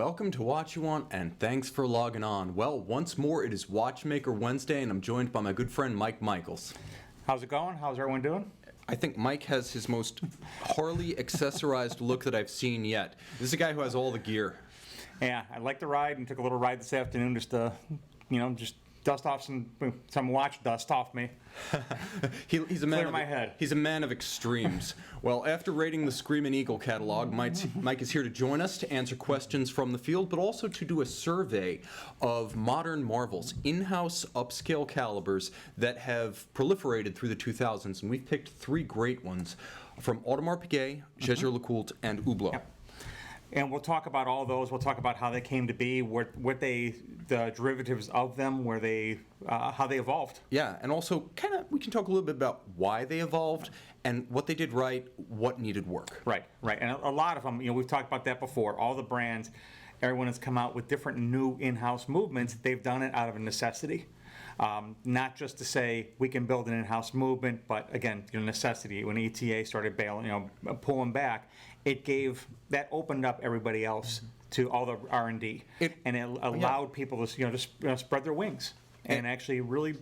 Welcome to Watch You Want, and thanks for logging on. Well, once more, it is Watchmaker Wednesday, and I'm joined by my good friend Mike Michaels. How's it going? How's everyone doing? I think Mike has his most Harley accessorized look that I've seen yet. This is a guy who has all the gear. Yeah, I like to ride and took a little ride this afternoon just to, just dust off some watch dust off me. He's a man Clear my head. He's a man of extremes. Well, after rating the Screamin' Eagle catalog, Mike is here to join us to answer questions from the field, but also to do a survey of modern marvels, in-house upscale calibers that have proliferated through the 2000s, and we've picked three great ones from Audemars Piguet, Jaeger LeCoultre, and Hublot. Yep. And we'll talk about all those. We'll talk about how they came to be, the derivatives of them, how they evolved. Yeah, and also we can talk a little bit about why they evolved and what they did right, what needed work. Right. And a lot of them, we've talked about that before. All the brands, everyone has come out with different new in-house movements. They've done it out of a necessity. Not just to say we can build an in-house movement, but again, necessity. When ETA started pulling back, that opened up everybody else to all the R&D, and it allowed people to spread their wings and actually really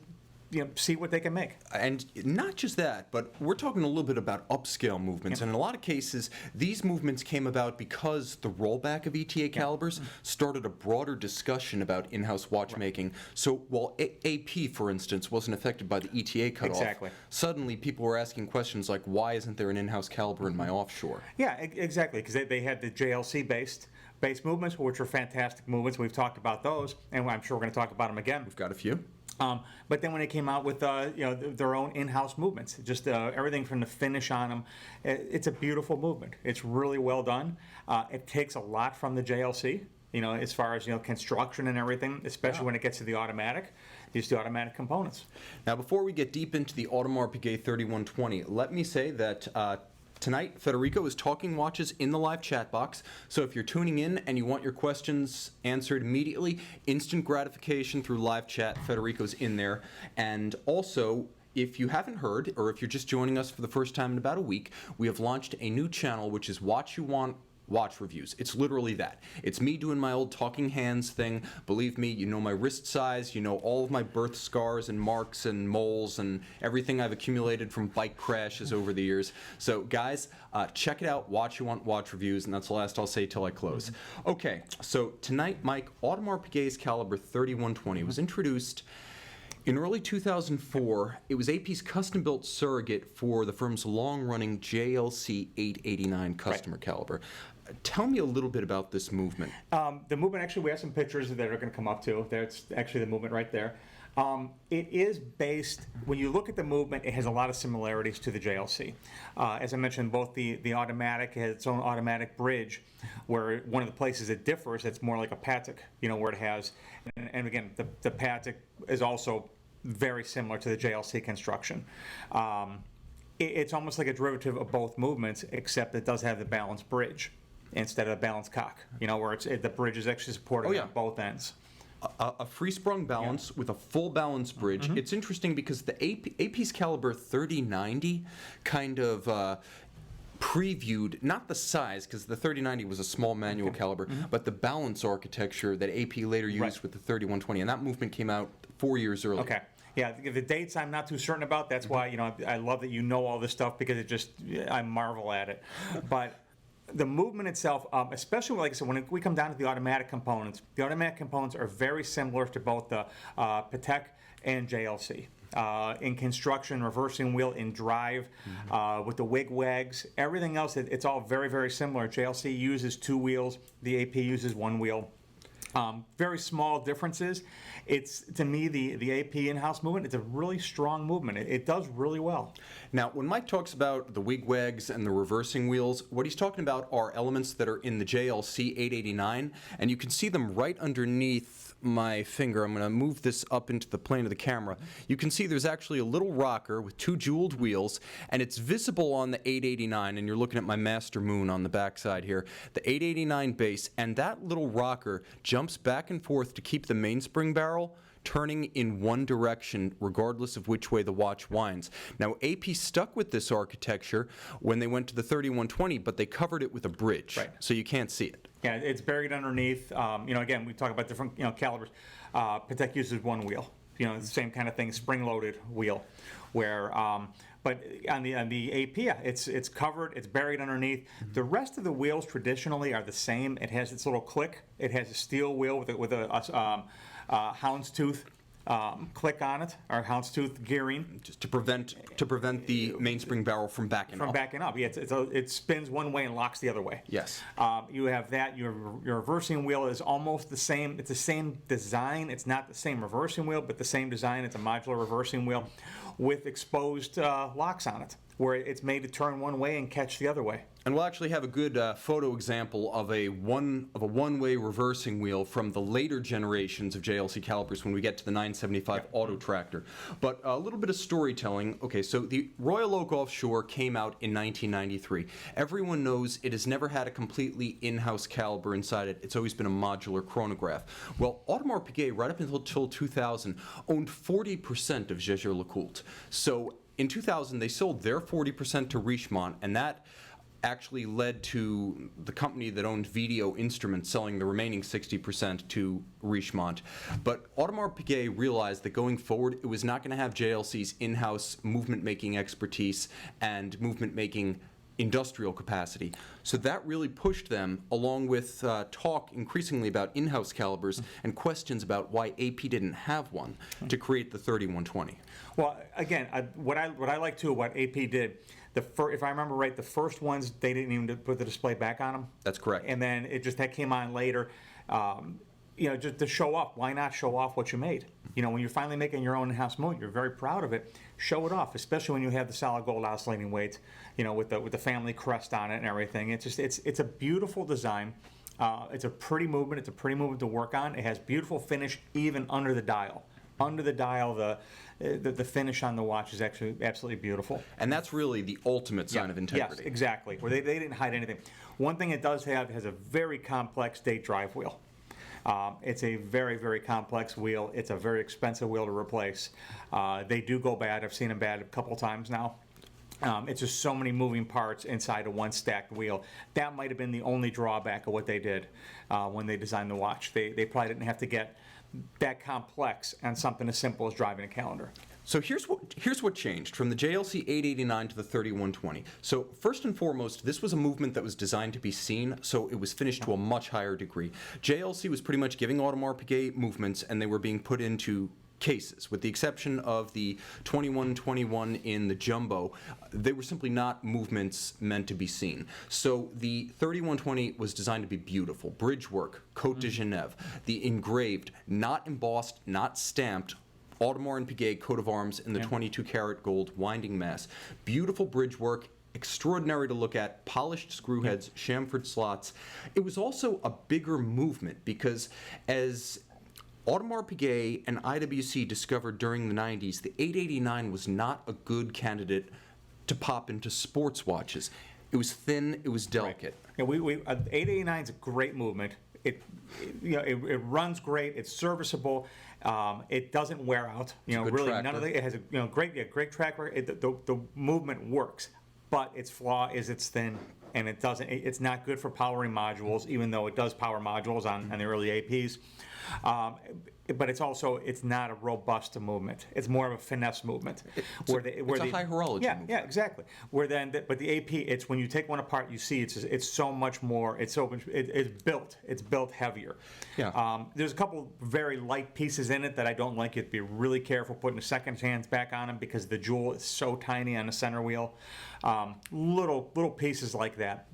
see what they can make. And not just that, but we're talking a little bit about upscale movements. And in a lot of cases, these movements came about because the rollback of ETA calibers started a broader discussion about in-house watchmaking. Right. So while AP, for instance, wasn't affected by the ETA cutoff, suddenly people were asking questions like, why isn't there an in-house caliber in my offshore? Yeah, exactly, because they had the JLC-based movements, which are fantastic movements. We've talked about those, and I'm sure we're going to talk about them again. We've got a few. But then when they came out with their own in-house movements, just everything from the finish on them, it's a beautiful movement. It's really well done. It takes a lot from the JLC, as far as construction and everything, especially when it gets to the automatic. Use the automatic components. Now, before we get deep into the Audemars Piguet 3120, let me say that tonight, Federico is talking watches in the live chat box, so if you're tuning in and you want your questions answered immediately, instant gratification through live chat, Federico's in there. And also, if you haven't heard, or if you're just joining us for the first time in about a week, we have launched a new channel, which is Watch You Want Watch Reviews. It's literally that. It's me doing my old talking hands thing. Believe me, you know my wrist size, you know all of my birth scars and marks and moles and everything I've accumulated from bike crashes over the years. So guys, check it out, Watch You Want Watch Reviews, and that's the last I'll say till I close. Okay, so tonight, Mike, Audemars Piguet's caliber 3120 was introduced in early 2004. It was AP's custom-built surrogate for the firm's long-running JLC 889 customer caliber. Tell me a little bit about this movement. The movement, actually, we have some pictures that are going to come up too. That's actually the movement right there. It is based, when you look at the movement, it has a lot of similarities to the JLC. As I mentioned, both the automatic has its own automatic bridge, where one of the places it differs, it's more like a Patek, where it has, and again, the Patek is also very similar to the JLC construction. It's almost like a derivative of both movements, except it does have the balanced bridge instead of a balanced cock, where the bridge is actually supported on both ends. A free-sprung balance with a full balance bridge. It's interesting because the AP's caliber 3090 kind of previewed, not the size, because the 3090 was a small manual caliber, but the balance architecture that AP later used with the 3120, and that movement came out 4 years earlier. Okay. Yeah, the dates I'm not too certain about. That's why I love that you know all this stuff, because I marvel at it. But the movement itself, especially like I said, when we come down to the automatic components are very similar to both the Patek and JLC. In construction, reversing wheel, in drive, with the wig wags, everything else, it's all very, very similar. JLC uses 2 wheels, the AP uses 1 wheel. Very small differences. It's, to me, the AP in-house movement, it's a really strong movement. It does really well. Now, when Mike talks about the wig wags and the reversing wheels, what he's talking about are elements that are in the JLC 889, and you can see them right underneath my finger. I'm going to move this up into the plane of the camera. You can see there's actually a little rocker with 2 jeweled wheels, and it's visible on the 889, and you're looking at my Master Moon on the backside here, the 889 base, and that little rocker jumps back and forth to keep the mainspring barrel turning in one direction regardless of which way the watch winds. Now, AP stuck with this architecture when they went to the 3120, but they covered it with a bridge, Right. so you can't see it. Yeah, it's buried underneath. Again, we talk about different calibers. Patek uses one wheel. The same kind of thing, spring-loaded wheel, where. But on the AP, it's covered, it's buried underneath. The rest of the wheels traditionally are the same. It has its little click. It has a steel wheel with a houndstooth click on it, or houndstooth gearing. Just to prevent the mainspring barrel from backing From off. backing up. Yeah, it spins one way and locks the other way. Yes. You have that. Your reversing wheel is almost the same. It's the same design. It's not the same reversing wheel, but the same design. It's a modular reversing wheel with exposed locks on it, where it's made to turn one way and catch the other way. And we'll actually have a good photo example of a one-way reversing wheel from the later generations of JLC calipers when we get to the 975 Auto Tractor. But a little bit of storytelling. Okay, so the Royal Oak Offshore came out in 1993. Everyone knows it has never had a completely in-house caliber inside it. It's always been a modular chronograph. Well, Audemars Piguet, right up until 2000, owned 40% of Jaeger LeCoultre. So in 2000, they sold their 40% to Richemont, and that actually led to the company that owned Video Instruments selling the remaining 60% to Richemont. But Audemars Piguet realized that going forward, it was not going to have JLC's in-house movement-making expertise and movement-making industrial capacity. So that really pushed them, along with talk increasingly about in-house calibers and questions about why AP didn't have one, to create the 3120. Well, again, what I like too, what AP did, if I remember right, the first ones, they didn't even put the display back on them. That's correct. And then that came on later. Just to show off. Why not show off what you made? When you're finally making your own in-house movement, you're very proud of it. Show it off, especially when you have the solid gold oscillating weights, with the family crest on it and everything. It's a beautiful design. It's a pretty movement. It's a pretty movement to work on. It has beautiful finish even under the dial. Under the dial, the finish on the watch is actually absolutely beautiful. And that's really the ultimate sign of integrity. Yes, exactly. Where they didn't hide anything. One thing it does have has a very complex date drive wheel. It's a very, very complex wheel. It's a very expensive wheel to replace. They do go bad. I've seen them bad a couple times now. It's just so many moving parts inside of one stacked wheel. That might have been the only drawback of what they did when they designed the watch. They probably didn't have to get that complex on something as simple as driving a calendar. So here's what changed from the JLC 889 to the 3120. So first and foremost, this was a movement that was designed to be seen, so it was finished to a much higher degree. JLC was pretty much giving Audemars Piguet movements, and they were being put into cases, with the exception of the 2121 in the jumbo. They were simply not movements meant to be seen. So the 3120 was designed to be beautiful. Bridge work, Côte de Genève, the engraved, not embossed, not stamped, Audemars and Piguet coat of arms in the 22-karat gold winding mass. Beautiful bridge work, extraordinary to look at, polished screw heads, chamfered slots. It was also a bigger movement because as Audemars Piguet and IWC discovered during the 90s, the 889 was not a good candidate to pop into sports watches. It was thin, it was delicate. Right. Yeah, 889 is a great movement. It runs great. It's serviceable. It doesn't wear out. Really tracker. None of it. It has a great track record. The movement works, but its flaw is it's thin, and it doesn't. It's not good for powering modules, even though it does power modules on the early APs. But it's not a robust movement. It's more of a finesse movement. It's a high horology movement. Yeah, exactly. But the AP, it's when you take one apart, you see it's so much more. It's built heavier. Yeah. There's a couple very light pieces in it that I don't like. You have to be really careful putting the second hands back on them because the jewel is so tiny on the center wheel. Little pieces like that.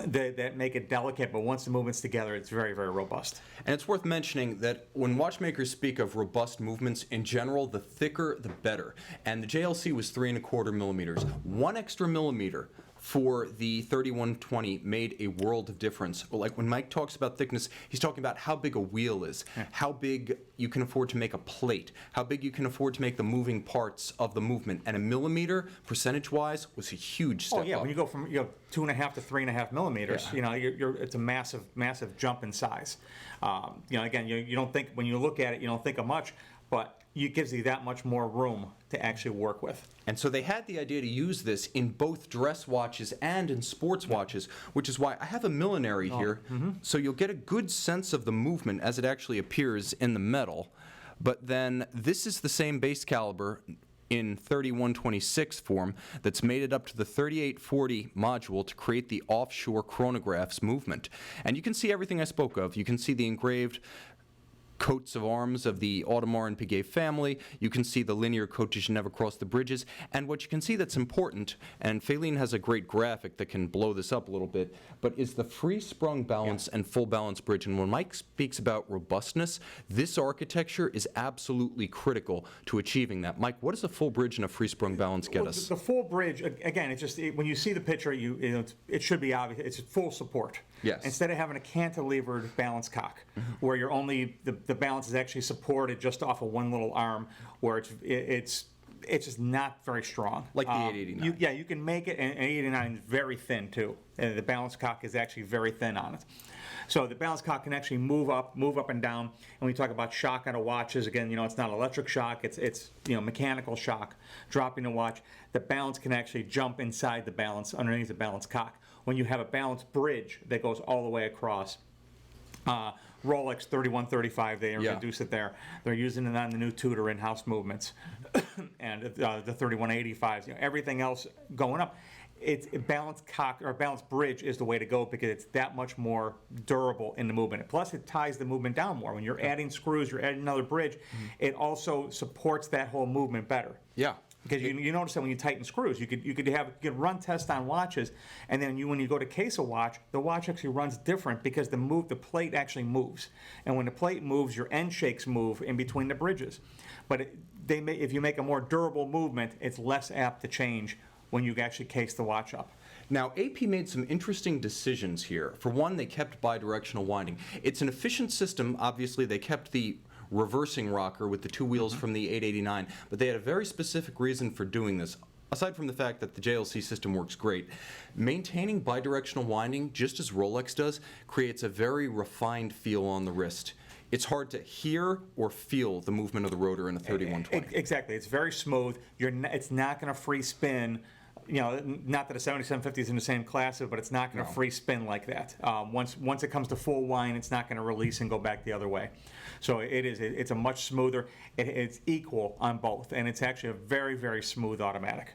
That make it delicate, but once the movement's together, it's very, very robust. And it's worth mentioning that when watchmakers speak of robust movements, in general, the thicker, the better. And the JLC was 3¼ millimeters. 1 extra millimeter for the 3120 made a world of difference. Like when Mike talks about thickness, he's talking about how big a wheel is, how big you can afford to make a plate, how big you can afford to make the moving parts of the movement. And a millimeter, percentage-wise, was a huge step up. Oh yeah, when you go from 2.5 to 3.5 millimeters, it's a massive jump in size. Again, you don't think when you look at it, you don't think of much. but it gives you that much more room to actually work with. And so they had the idea to use this in both dress watches and in sports watches, which is why I have a millenary here, so you'll get a good sense of the movement as it actually appears in the metal. But then this is the same base caliber in 3126 form that's made it up to the 3840 module to create the offshore chronograph's movement. And you can see everything I spoke of. You can see the engraved coats of arms of the Audemars and Piguet family. You can see the linear Côte de Genève across the bridges. And what you can see that's important, and Feline has a great graphic that can blow this up a little bit, but is the free sprung balance and full balance bridge. And when Mike speaks about robustness, this architecture is absolutely critical to achieving that. Mike, what does a full bridge and a free sprung balance get us? The full bridge, again, it's just, when you see the picture, it should be obvious. It's full support. Yes. Instead of having a cantilevered balance cock, where you're only, the balance is actually supported just off of one little arm, where it's just not very strong. Like the 889. You can make it, and 889 is very thin too. And the balance cock is actually very thin on it. So the balance cock can actually move up and down. And we talk about shock on a watches, again, it's not electric shock, it's mechanical shock, dropping the watch. The balance can actually jump inside the balance, underneath the balance cock. When you have a balance bridge that goes all the way across, Rolex 3135, they introduced it there. They're using it on the new Tudor in-house movements, and the 3185s. Everything else going up. It's a balanced cock or balanced bridge is the way to go because it's that much more durable in the movement. Plus, it ties the movement down more. When you're adding screws, you're adding another bridge. It also supports that whole movement better. Yeah. Because you notice that when you tighten screws, you could run tests on watches, and then when you go to case a watch, the watch actually runs different because the plate actually moves, and when the plate moves, your end shakes move in between the bridges. But if you make a more durable movement, it's less apt to change when you actually case the watch up. Now, AP made some interesting decisions here. For one, they kept bidirectional winding. It's an efficient system. Obviously, they kept the reversing rocker with the two wheels from the 889, but they had a very specific reason for doing this. Aside from the fact that the JLC system works great, maintaining bidirectional winding, just as Rolex does, creates a very refined feel on the wrist. It's hard to hear or feel the movement of the rotor in a 3120. Exactly. It's very smooth. It's not going to free spin. Not that a 7750 is in the same class, but it's not going to free spin like that. Once it comes to full wind, it's not going to release and go back the other way. So it's a much smoother. It's equal on both, and it's actually a very, very smooth automatic.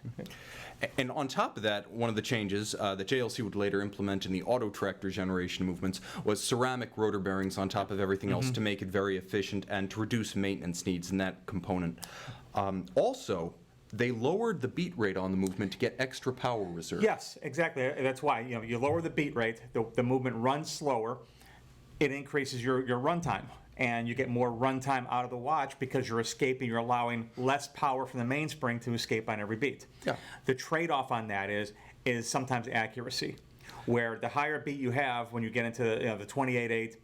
And on top of that, one of the changes that JLC would later implement in the auto tractor generation movements was ceramic rotor bearings on top of everything else to make it very efficient and to reduce maintenance needs in that component. Also, they lowered the beat rate on the movement to get extra power reserve. Yes, exactly. That's why you lower the beat rate, the movement runs slower, it increases your runtime, and you get more runtime out of the watch because you're allowing less power from the mainspring to escape on every beat. Yeah. The trade-off on that is sometimes accuracy, where the higher beat you have when you get into the 28.8,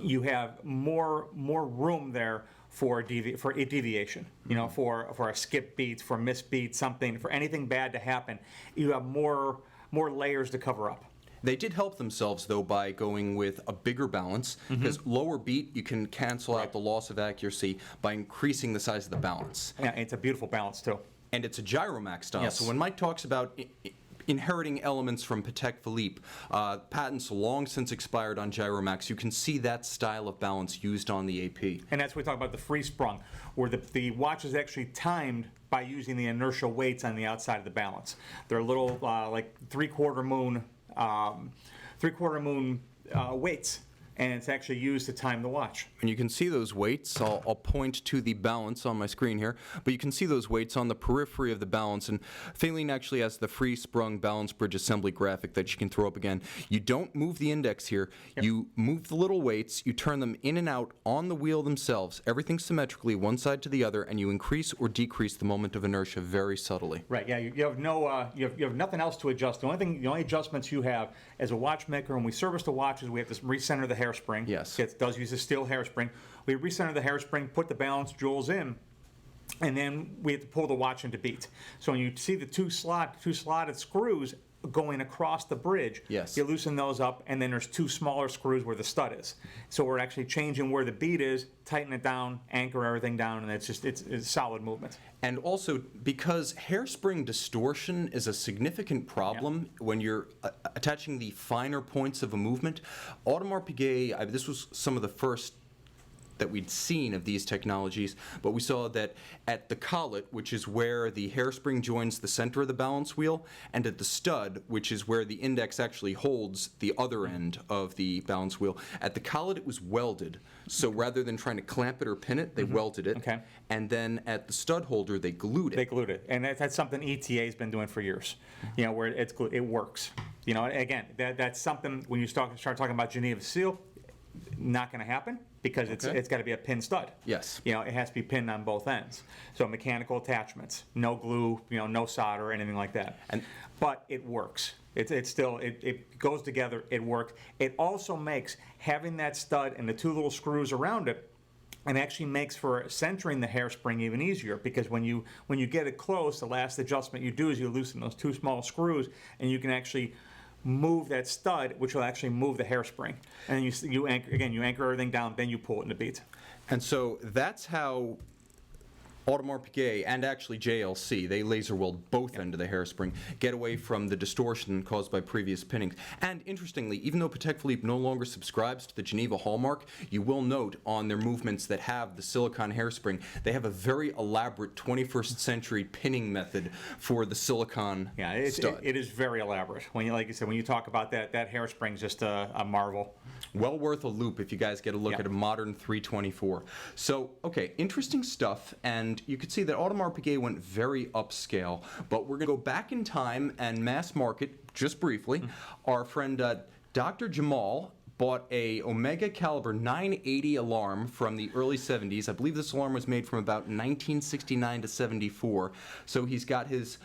you have more room there for a deviation, for a skip beat, for missed beat, something, for anything bad to happen. You have more layers to cover up. They did help themselves, though, by going with a bigger balance, because lower beat, you can cancel out the loss of accuracy by increasing the size of the balance. Yeah, it's a beautiful balance, too. And it's a Gyromax style. Yes. So when Mike talks about inheriting elements from Patek Philippe, patents long since expired on Gyromax, you can see that style of balance used on the AP. And that's what we talk about the free sprung, where the watch is actually timed by using the inertial weights on the outside of the balance. They're little like three-quarter moon weights, and it's actually used to time the watch. And you can see those weights. I'll point to the balance on my screen here, but you can see those weights on the periphery of the balance. And Feline actually has the free sprung balance bridge assembly graphic that you can throw up again. You don't move the index here. Yep. You move the little weights, you turn them in and out on the wheel themselves, everything symmetrically, one side to the other, and you increase or decrease the moment of inertia very subtly. Right, yeah, you have no, you have nothing else to adjust. The only adjustments you have as a watchmaker, when we service the watches, we have to recenter the hairspring. Yes. It does use a steel hairspring. We recenter the hairspring, put the balance jewels in, and then we have to pull the watch into beat. So when you see the two slotted screws going across the bridge. Yes. You loosen those up, and then there's 2 smaller screws where the stud is. So we're actually changing where the bead is, tighten it down, anchor everything down, and it's solid movement. And also, because hairspring distortion is a significant problem when you're attaching the finer points of a movement, Audemars Piguet, this was some of the first that we'd seen of these technologies, but we saw that at the collet, which is where the hairspring joins the center of the balance wheel, and at the stud, which is where the index actually holds the other end of the balance wheel, at the collet it was welded. So rather than trying to clamp it or pin it, they welded it. Okay. And then at the stud holder, they glued it. They glued it, and that's something ETA's been doing for years. Where it works. Again, that's something when you start talking about Geneva seal, not going to happen because it's got to be a pin stud. Yes. It has to be pinned on both ends. So mechanical attachments, no glue, no solder, anything like that. But it works. It's still it goes together. It works. It also makes having that stud and the 2 little screws around it. And actually makes for centering the hairspring even easier, because when you get it close, the last adjustment you do is you loosen those 2 small screws, and you can actually move that stud, which will actually move the hairspring. And you anchor everything down, then you pull it in the bead. And so that's how Audemars Piguet and actually JLC, they laser weld both ends of the hairspring, get away from the distortion caused by previous pinnings. And interestingly, even though Patek Philippe no longer subscribes to the Geneva hallmark, you will note on their movements that have the silicone hairspring, they have a very elaborate 21st century pinning method for the silicone stud. It is very elaborate. Like you said, when you talk about that hairspring is just a marvel. Well worth a loop if you guys get a look at a modern 324. So, okay, interesting stuff, and you could see that Audemars Piguet went very upscale, but we're going to go back in time and mass market, just briefly. Our friend Dr. Jamal bought a Omega caliber 980 alarm from the early 70s. I believe this alarm was made from about 1969 to 74. So he's got his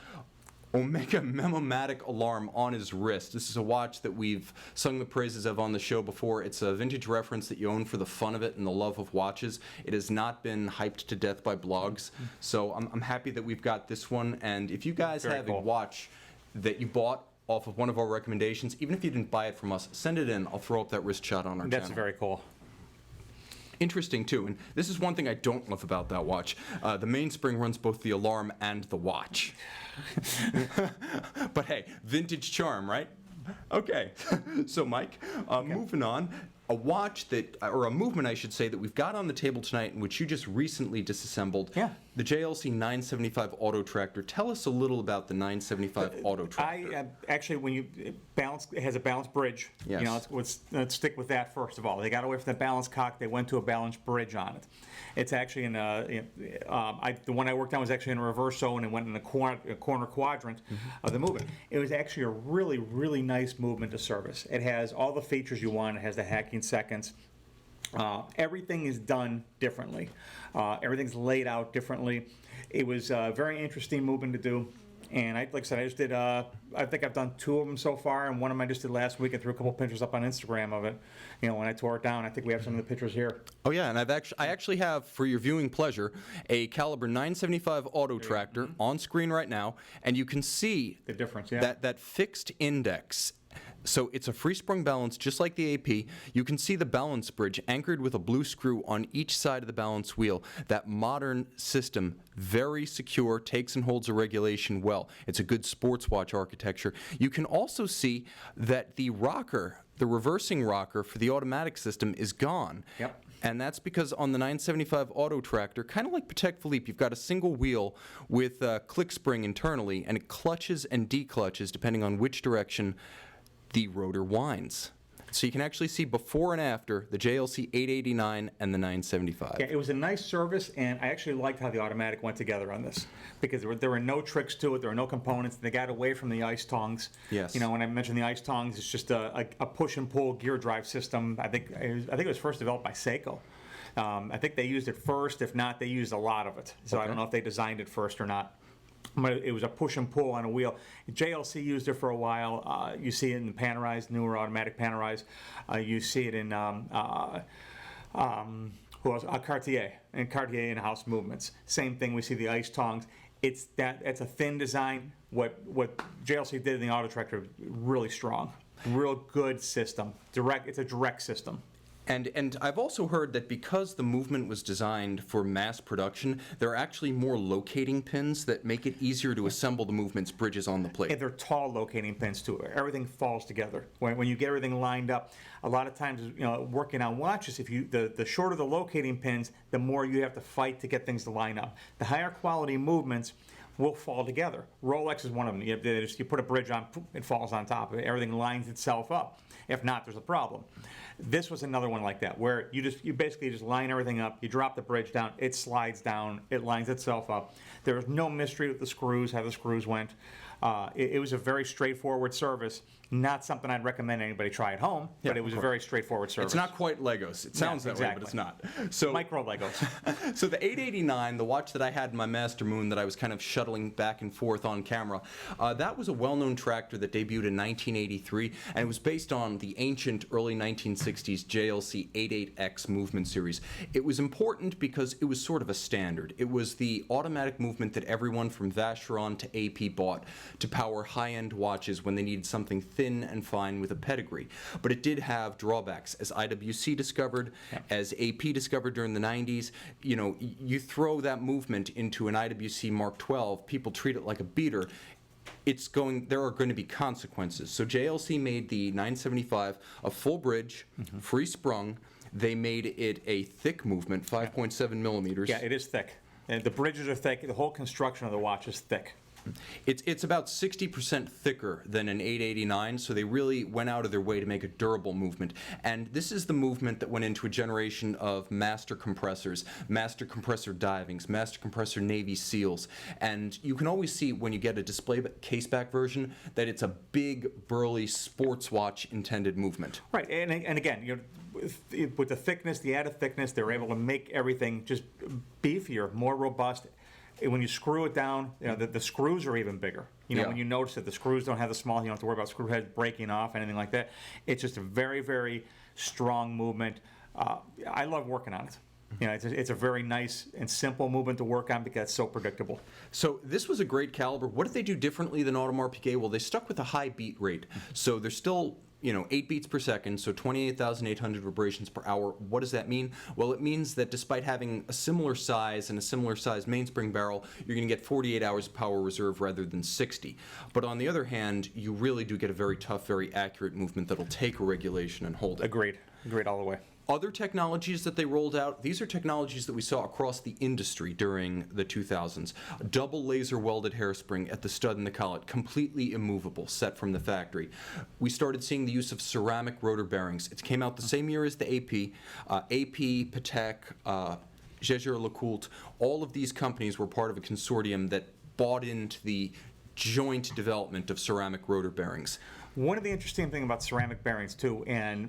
Omega Memomatic alarm on his wrist. This is a watch that we've sung the praises of on the show before. It's a vintage reference that you own for the fun of it and the love of watches. It has not been hyped to death by blogs, so I'm happy that we've got this one. And if you guys have a watch that you bought off of one of our recommendations, even if you didn't buy it from us, send it in. I'll throw up that wrist shot on our channel. That's very cool. Interesting too, and this is one thing I don't love about that watch. The mainspring runs both the alarm and the watch. But hey, vintage charm, right? Okay, so Mike, moving on. A watch that, or a movement I should say, that we've got on the table tonight, and which you just recently disassembled. Yeah. The JLC 975 Auto Tractor. Tell us a little about the 975 Auto Tractor. Actually, when it has a balanced bridge. Yes. Let's stick with that first of all. They got away from the balance cock. They went to a balanced bridge on it. It's actually the one I worked on was actually in a reverso, and it went in a corner quadrant of the movement. It was actually a really, really nice movement to service. It has all the features you want. It has the hacking seconds. Everything is done differently. Everything's laid out differently. It was a very interesting movement to do. And like I said, I just did, I think I've done 2 of them so far, and one of them I just did last week. I threw a couple pictures up on Instagram of it. When I tore it down, I think we have some of the pictures here. Oh yeah, and I actually have, for your viewing pleasure, a caliber 975 Auto Tractor on screen right now, and you can see The difference, that fixed index. So it's a free-sprung balance, just like the AP. You can see the balance bridge anchored with a blue screw on each side of the balance wheel. That modern system, very secure, takes and holds a regulation well. It's a good sports watch architecture. You can also see that the rocker, the reversing rocker for the automatic system, is gone. Yep. And that's because on the 975 Auto Tractor, kind of like Patek Philippe, you've got a single wheel with a click spring internally, and it clutches and declutches depending on which direction the rotor winds. So you can actually see before and after the JLC 889 and the 975. Yeah, it was a nice service, and I actually liked how the automatic went together on this, because there were no tricks to it, there were no components. They got away from the ice tongs. Yes. When I mentioned the ice tongs, it's just a push and pull gear drive system. I think it was first developed by Seiko. I think they used it first. If not, they used a lot of it. So I don't know if they designed it first or not. But it was a push and pull on a wheel. JLC used it for a while. You see it in the Panerais, newer automatic Panerais. You see it in Cartier, and Cartier in-house movements. Same thing, we see the ice tongs. It's a thin design. What JLC did in the Auto Tractor, really strong, real good system. It's a direct system. And I've also heard that because the movement was designed for mass production, there are actually more locating pins that make it easier to assemble the movement's bridges on the plate. And they're tall locating pins too. Everything falls together when you get everything lined up. A lot of times, working on watches, if the shorter the locating pins, the more you have to fight to get things to line up. The higher quality movements will fall together. Rolex is one of them. You put a bridge on, it falls on top. Everything lines itself up. If not, there's a problem. This was another one like that, where you basically just line everything up, you drop the bridge down, it slides down, it lines itself up. There was no mystery with the screws, how the screws went. It was a very straightforward service. Not something I'd recommend anybody try at home, but it was a very straightforward service. It's not quite Legos. It sounds that way, but it's not. So micro Legos. So the 889, the watch that I had in my Master Moon that I was kind of shuttling back and forth on camera, that was a well-known tractor that debuted in 1983, and it was based on the ancient early 1960s JLC 88X movement series. It was important because it was sort of a standard. It was the automatic movement that everyone from Vacheron to AP bought to power high-end watches when they needed something thin and fine with a pedigree. But it did have drawbacks. As IWC discovered, as AP discovered during the 90s, you throw that movement into an IWC Mark 12, people treat it like a beater. There are going to be consequences. So JLC made the 975 a full bridge, free sprung. They made it a thick movement, 5.7 millimeters. Yeah, it is thick. And the bridges are thick. The whole construction of the watch is thick. It's about 60% thicker than an 889, so they really went out of their way to make a durable movement. And this is the movement that went into a generation of master compressors, master compressor divings, master compressor Navy SEALs. And you can always see when you get a display caseback version that it's a big, burly sports watch intended movement. Right, and again, with the thickness, the added thickness, they were able to make everything just beefier, more robust. When you screw it down, the screws are even bigger. When you notice that the screws don't have the small, you don't have to worry about screw heads breaking off, anything like that. It's just a very, very strong movement. I love working on it. It's a very nice and simple movement to work on because it's so predictable. So this was a great caliber. What did they do differently than Audemars Piguet? Well, they stuck with a high beat rate. So they're still 8 beats per second, so 28,800 vibrations per hour. What does that mean? Well, it means that despite having a similar size and a similar size mainspring barrel, you're going to get 48 hours of power reserve rather than 60. But on the other hand, you really do get a very tough, very accurate movement that'll take a regulation and hold it. Agreed all the way. Other technologies that they rolled out, these are technologies that we saw across the industry during the 2000s. Double laser welded hairspring at the stud and the collet, completely immovable, set from the factory. We started seeing the use of ceramic rotor bearings. It came out the same year as the AP. AP, Patek, Jaeger LeCoultre, all of these companies were part of a consortium that bought into the joint development of ceramic rotor bearings. One of the interesting things about ceramic bearings too, and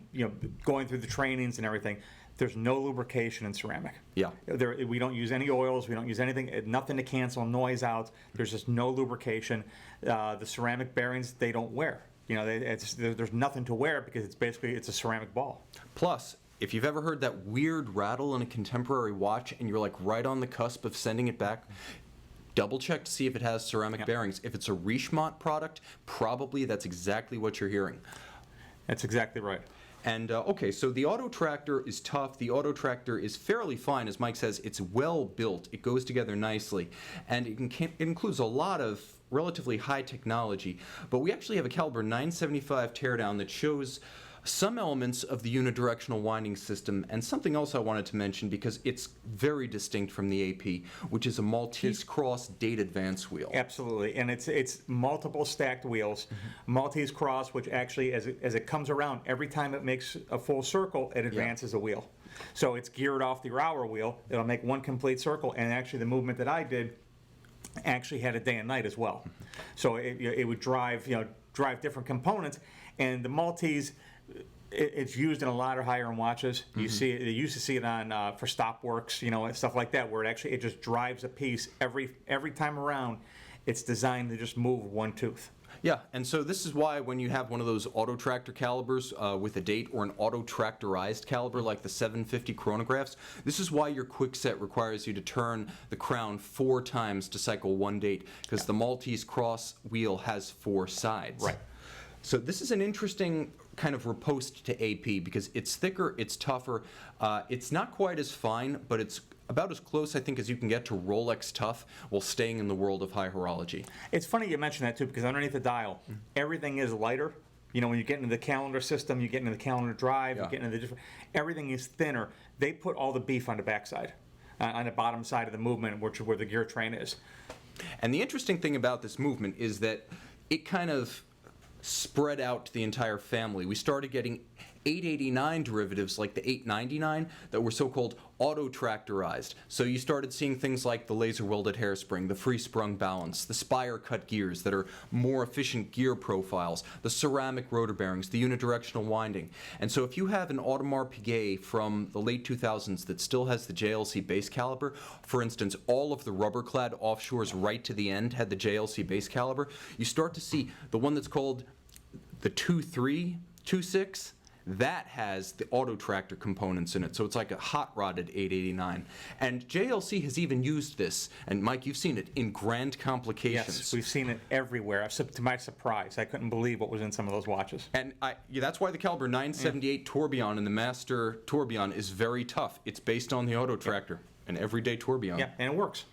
going through the trainings and everything, there's no lubrication in ceramic. Yeah. We don't use any oils. We don't use anything. Nothing to cancel noise out. There's just no lubrication. The ceramic bearings they don't wear. There's nothing to wear because it's a ceramic ball. Plus, if you've ever heard that weird rattle in a contemporary watch and you're like right on the cusp of sending it back, double check to see if it has ceramic bearings. If it's a Richemont product, probably that's exactly what you're hearing. That's exactly right. And okay, so the Auto Tractor is tough. The Auto Tractor is fairly fine, as Mike says. It's well built. It goes together nicely, and it includes a lot of relatively high technology. But we actually have a caliber 975 teardown that shows some elements of the unidirectional winding system, and something else I wanted to mention because it's very distinct from the AP, which is a Maltese Cross date advance wheel. Absolutely, and it's multiple stacked wheels. Maltese Cross, which actually, as it comes around, every time it makes a full circle, it advances a wheel. So it's geared off your hour wheel. It'll make one complete circle, and actually the movement that I did actually had a day and night as well. So it would drive different components, and the Maltese, it's used in a lot of higher-end watches. You see it. You used to see it on for stop works, and stuff like that, where it just drives a piece every time around. It's designed to just move one tooth. Yeah, and so this is why when you have one of those auto tractor calibers with a date, or an auto tractorized caliber like the 750 chronographs, this is why your quick set requires you to turn the crown 4 times to cycle one date, because the Maltese cross wheel has 4 sides. Right. So this is an interesting kind of riposte to AP, because it's thicker, it's tougher, it's not quite as fine, but it's about as close, I think, as you can get to Rolex tough while staying in the world of high horology. It's funny you mention that too, because underneath the dial, everything is lighter. You know, when you get into the calendar system, you get into the calendar drive, you get into the different, everything is thinner. They put all the beef on the backside, on the bottom side of the movement, which is where the gear train is. And the interesting thing about this movement is that it kind of spread out to the entire family. We started getting 889 derivatives like the 899 that were so-called auto-tractorized. So you started seeing things like the laser-welded hairspring, the free-sprung balance, the spire-cut gears that are more efficient gear profiles, the ceramic rotor bearings, the unidirectional winding. And so if you have an Audemars Piguet from the late 2000s that still has the JLC base caliber, for instance, all of the rubber-clad offshores right to the end had the JLC base caliber, you start to see the one that's called the 2326, that has the auto tractor components in it, so it's like a hot-rodded 889. And JLC has even used this, and Mike, you've seen it, in grand complications. Yes, we've seen it everywhere. To my surprise, I couldn't believe what was in some of those watches. And that's why the caliber 978 tourbillon in the Master tourbillon is very tough. It's based on the auto tractor, an everyday tourbillon. Yeah, and it works.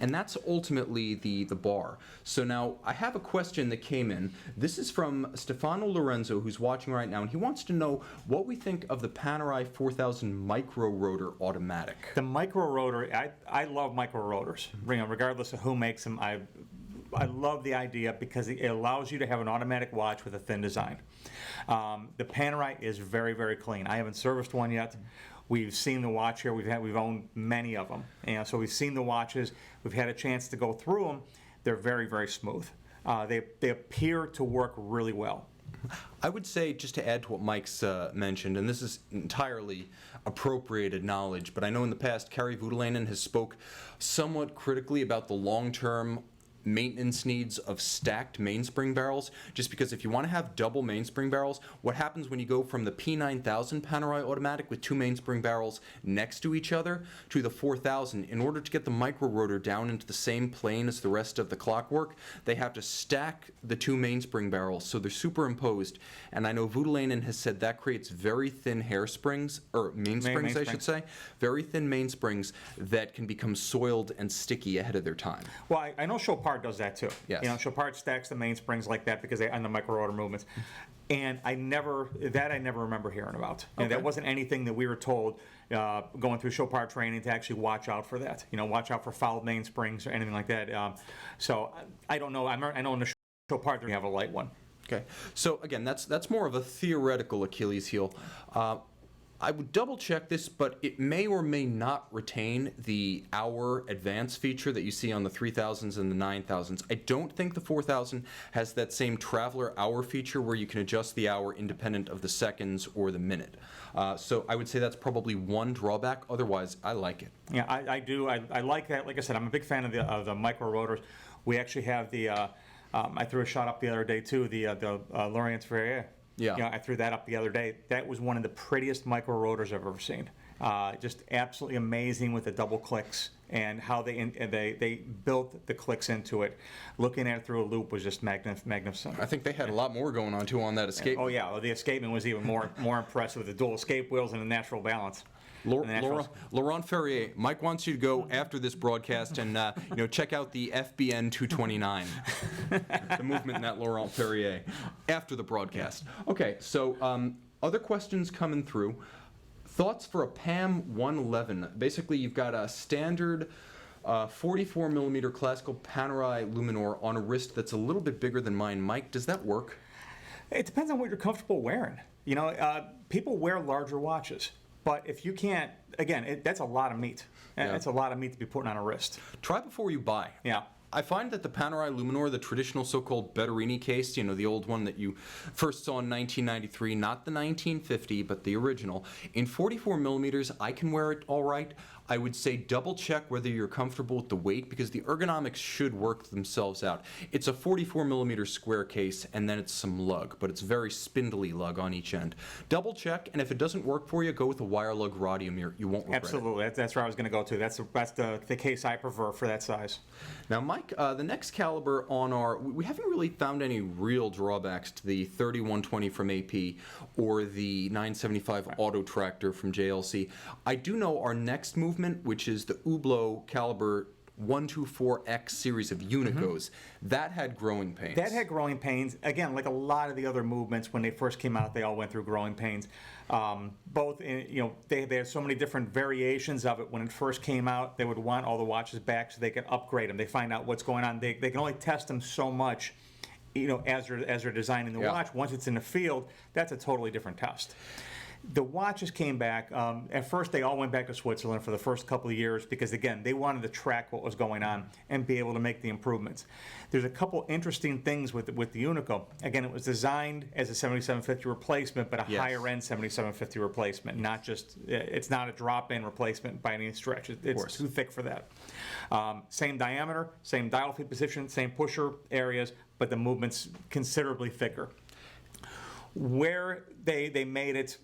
And that's ultimately the bar. So now I have a question that came in. This is from Stefano Lorenzo, who's watching right now, and he wants to know what we think of the Panerai 4000 micro rotor automatic. The micro rotor, I love micro rotors, regardless of who makes them. I love the idea because it allows you to have an automatic watch with a thin design. The Panerai is very, very clean. I haven't serviced one yet. We've seen the watch here. We've owned many of them, and so we've seen the watches. We've had a chance to go through them. They're very, very smooth. They appear to work really well. I would say, just to add to what Mike's mentioned, and this is entirely appropriated knowledge, but I know in the past Kari Voutilainen has spoke somewhat critically about the long-term maintenance needs of stacked mainspring barrels, just because if you want to have double mainspring barrels, what happens when you go from the P9000 Panerai automatic with 2 mainspring barrels next to each other to the 4000, in order to get the micro rotor down into the same plane as the rest of the clockwork, they have to stack the 2 mainspring barrels, so they're superimposed. And I know Voutilainen has said that creates very thin hairsprings, or mainsprings, I should say, very thin mainsprings that can become soiled and sticky ahead of their time. Well, I know Chopard does that too. Yes. You know, Chopard stacks the mainsprings like that because they on the micro rotor movements. And I never remember hearing about. You know, that wasn't anything that we were told going through Chopard training to actually watch out for that. You know, watch out for fouled mainsprings or anything like that. So I don't know. I know in the Chopard they have a light one. Okay, so again, that's more of a theoretical Achilles heel. I would double check this, but it may or may not retain the hour advance feature that you see on the 3000s and the 9000s. I don't think the 4000 has that same traveler hour feature where you can adjust the hour independent of the seconds or the minute. So I would say that's probably one drawback. Otherwise, I like it. Yeah, I do. I like that. Like I said, I'm a big fan of the micro rotors. We actually have the. I threw a shot up the other day too. The Lorient Ferrier. Yeah. You know, I threw that up the other day. That was one of the prettiest micro rotors I've ever seen. Just absolutely amazing with the double clicks and how they built the clicks into it. Looking at it through a loop was just magnificent. I think they had a lot more going on too on that escape. Oh yeah, well, the escapement was even more impressive with the dual escape wheels and the natural balance. Laurent Ferrier, Mike wants you to go after this broadcast and check out the FBN 229, the movement in that Laurent Ferrier, after the broadcast. Okay, so other questions coming through. Thoughts for a PAM 111? Basically, you've got a standard 44 millimeter classical Panerai Luminor on a wrist that's a little bit bigger than mine. Mike, does that work? It depends on what you're comfortable wearing. You know, people wear larger watches. But if you can't, again, that's a lot of meat. Yeah. That's a lot of meat to be putting on a wrist. Try before you buy. Yeah. I find that the Panerai Luminor, the traditional so-called Betterini case, you know, the old one that you first saw in 1993, not the 1950, but the original, in 44 millimeters, I can wear it all right. I would say double check whether you're comfortable with the weight, because the ergonomics should work themselves out. It's a 44 millimeter square case, and then it's some lug, but it's very spindly lug on each end. Double check, and if it doesn't work for you, go with a wire lug rhodium. You won't regret it. Absolutely. That's where I was going to go to. That's the case I prefer for that size. Now, Mike, the next caliber on we haven't really found any real drawbacks to the 3120 from AP or the 975 Auto Tractor from JLC. I do know our next movement, which is the Hublot caliber 124X series of Unicos, that had growing pains. That had growing pains. Again, like a lot of the other movements, when they first came out, they all went through growing pains. Both, they had so many different variations of it. When it first came out, they would want all the watches back so they could upgrade them. They find out what's going on. They can only test them so much, as they're designing the watch. Once it's in the field, that's a totally different test. The watches came back. At first, they all went back to Switzerland for the first couple of years because, again, they wanted to track what was going on and be able to make the improvements. There's a couple interesting things with the Unico. Again, it was designed as a 7750 replacement, but a higher-end 7750 replacement. It's not a drop-in replacement by any stretch. It's too thick for that. Same diameter, same dial feet position, same pusher areas, but the movement's considerably thicker. Where they made it,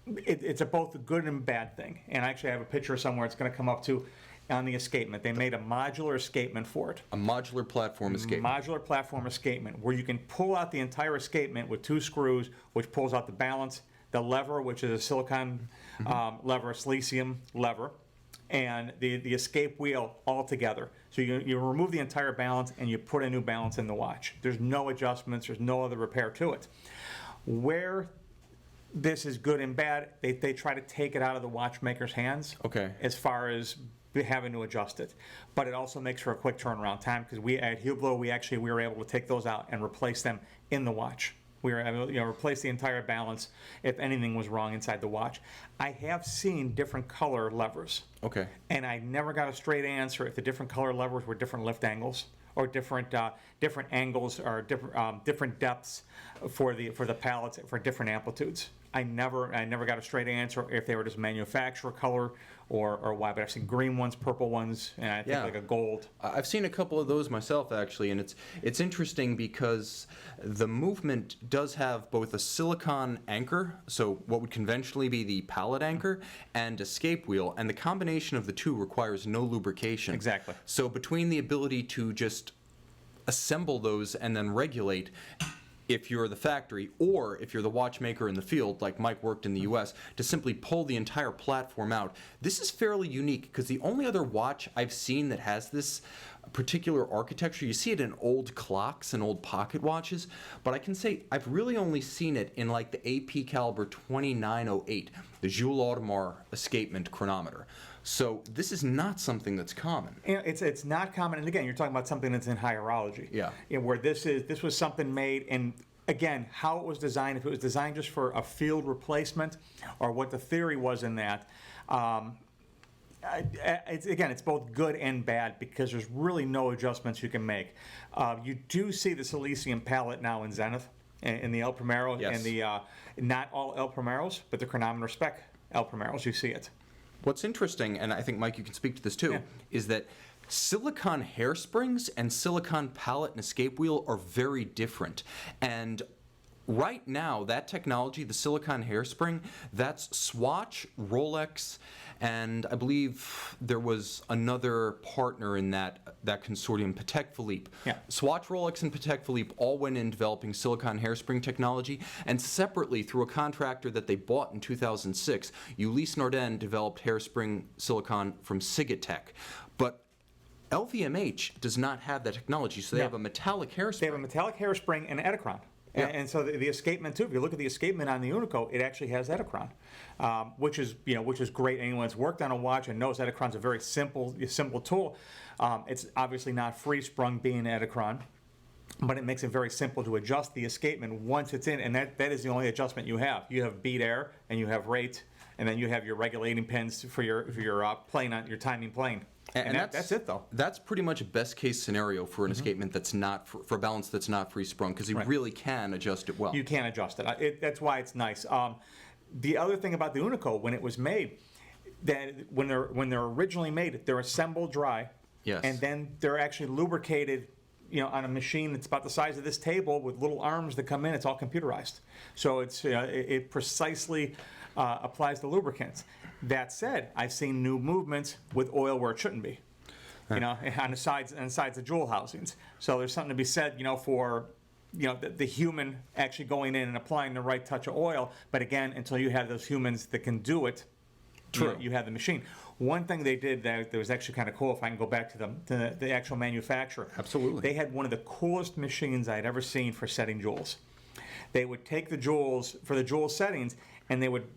it's both a good and bad thing. And actually, I have a picture somewhere it's going to come up to on the escapement. They made a modular escapement for it. A modular platform escapement. Modular platform escapement, where you can pull out the entire escapement with 2 screws, which pulls out the balance, the lever, which is a silicon lever, a silicium lever, and the escape wheel all together. So you remove the entire balance and you put a new balance in the watch. There's no adjustments. There's no other repair to it. Where this is good and bad, they try to take it out of the watchmaker's hands as far as having to adjust it. But it also makes for a quick turnaround time, because at Hublot, we were able to take those out and replace them in the watch. We were able to replace the entire balance if anything was wrong inside the watch. I have seen different color levers. And I never got a straight answer if the different color levers were different lift angles, or different angles, or different depths for the pallets for different amplitudes. I never got a straight answer if they were just manufacturer color or why. But I've seen green ones, purple ones, and I think like a gold. I've seen a couple of those myself, actually, and it's interesting because the movement does have both a silicon anchor, so what would conventionally be the pallet anchor, and escape wheel, and the combination of the two requires no lubrication. Exactly. So between the ability to just assemble those and then regulate, if you're the factory, or if you're the watchmaker in the field, like Mike worked in the US, to simply pull the entire platform out. This is fairly unique, because the only other watch I've seen that has this particular architecture, you see it in old clocks and old pocket watches, but I can say I've really only seen it in like the AP caliber 2908, the Jules Audemars escapement chronometer. So this is not something that's common. It's not common, and again, you're talking about something that's in hierology. Where this was something made, and again, how it was designed, if it was designed just for a field replacement, or what the theory was in that. It's both good and bad, because there's really no adjustments you can make. You do see the silicium palette now in Zenith, in the El Primero, and the not all El Primeros, but the chronometer spec El Primeros, you see it. What's interesting, and I think, Mike, you can speak to this too, is that silicon hairsprings and silicon pallet and escape wheel are very different. And right now, that technology, the silicon hairspring, that's Swatch, Rolex, and I believe there was another partner in that consortium, Patek Philippe. Swatch, Rolex, and Patek Philippe all went in developing silicon hairspring technology, and separately, through a contractor that they bought in 2006, Ulysse Nardin developed hairspring silicon from Sigatech. But LVMH does not have that technology, so they have a metallic hairspring. They have a metallic hairspring and Edicron. And so the escapement too. If you look at the escapement on the Unico, it actually has Edicron, which is great. Anyone that's worked on a watch and knows Edicron's a very simple tool. It's obviously not free sprung being Edicron, but it makes it very simple to adjust the escapement once it's in, and that is the only adjustment you have. You have beat air and you have rate, and then you have your regulating pins for your plane on your timing plane. And that's it, though. That's pretty much a best-case scenario for an escapement that's not, for a balance that's not free-sprung, because you really can adjust it well. You can adjust it. That's why it's nice. The other thing about the Unico, when it was made, that when they're originally made, they're assembled dry, Yes. and then they're actually lubricated, on a machine that's about the size of this table with little arms that come in. It's all computerized, so it precisely applies the lubricants. That said, I've seen new movements with oil where it shouldn't be, on the sides of jewel housings. So there's something to be said, for the human actually going in and applying the right touch of oil. But again, until you have those humans that can do it, True. you have the machine. One thing they did that was actually kind of cool, if I can go back to the actual manufacturer. Absolutely. They had one of the coolest machines I'd ever seen for setting jewels. They would take the jewels, for the jewel settings, and they would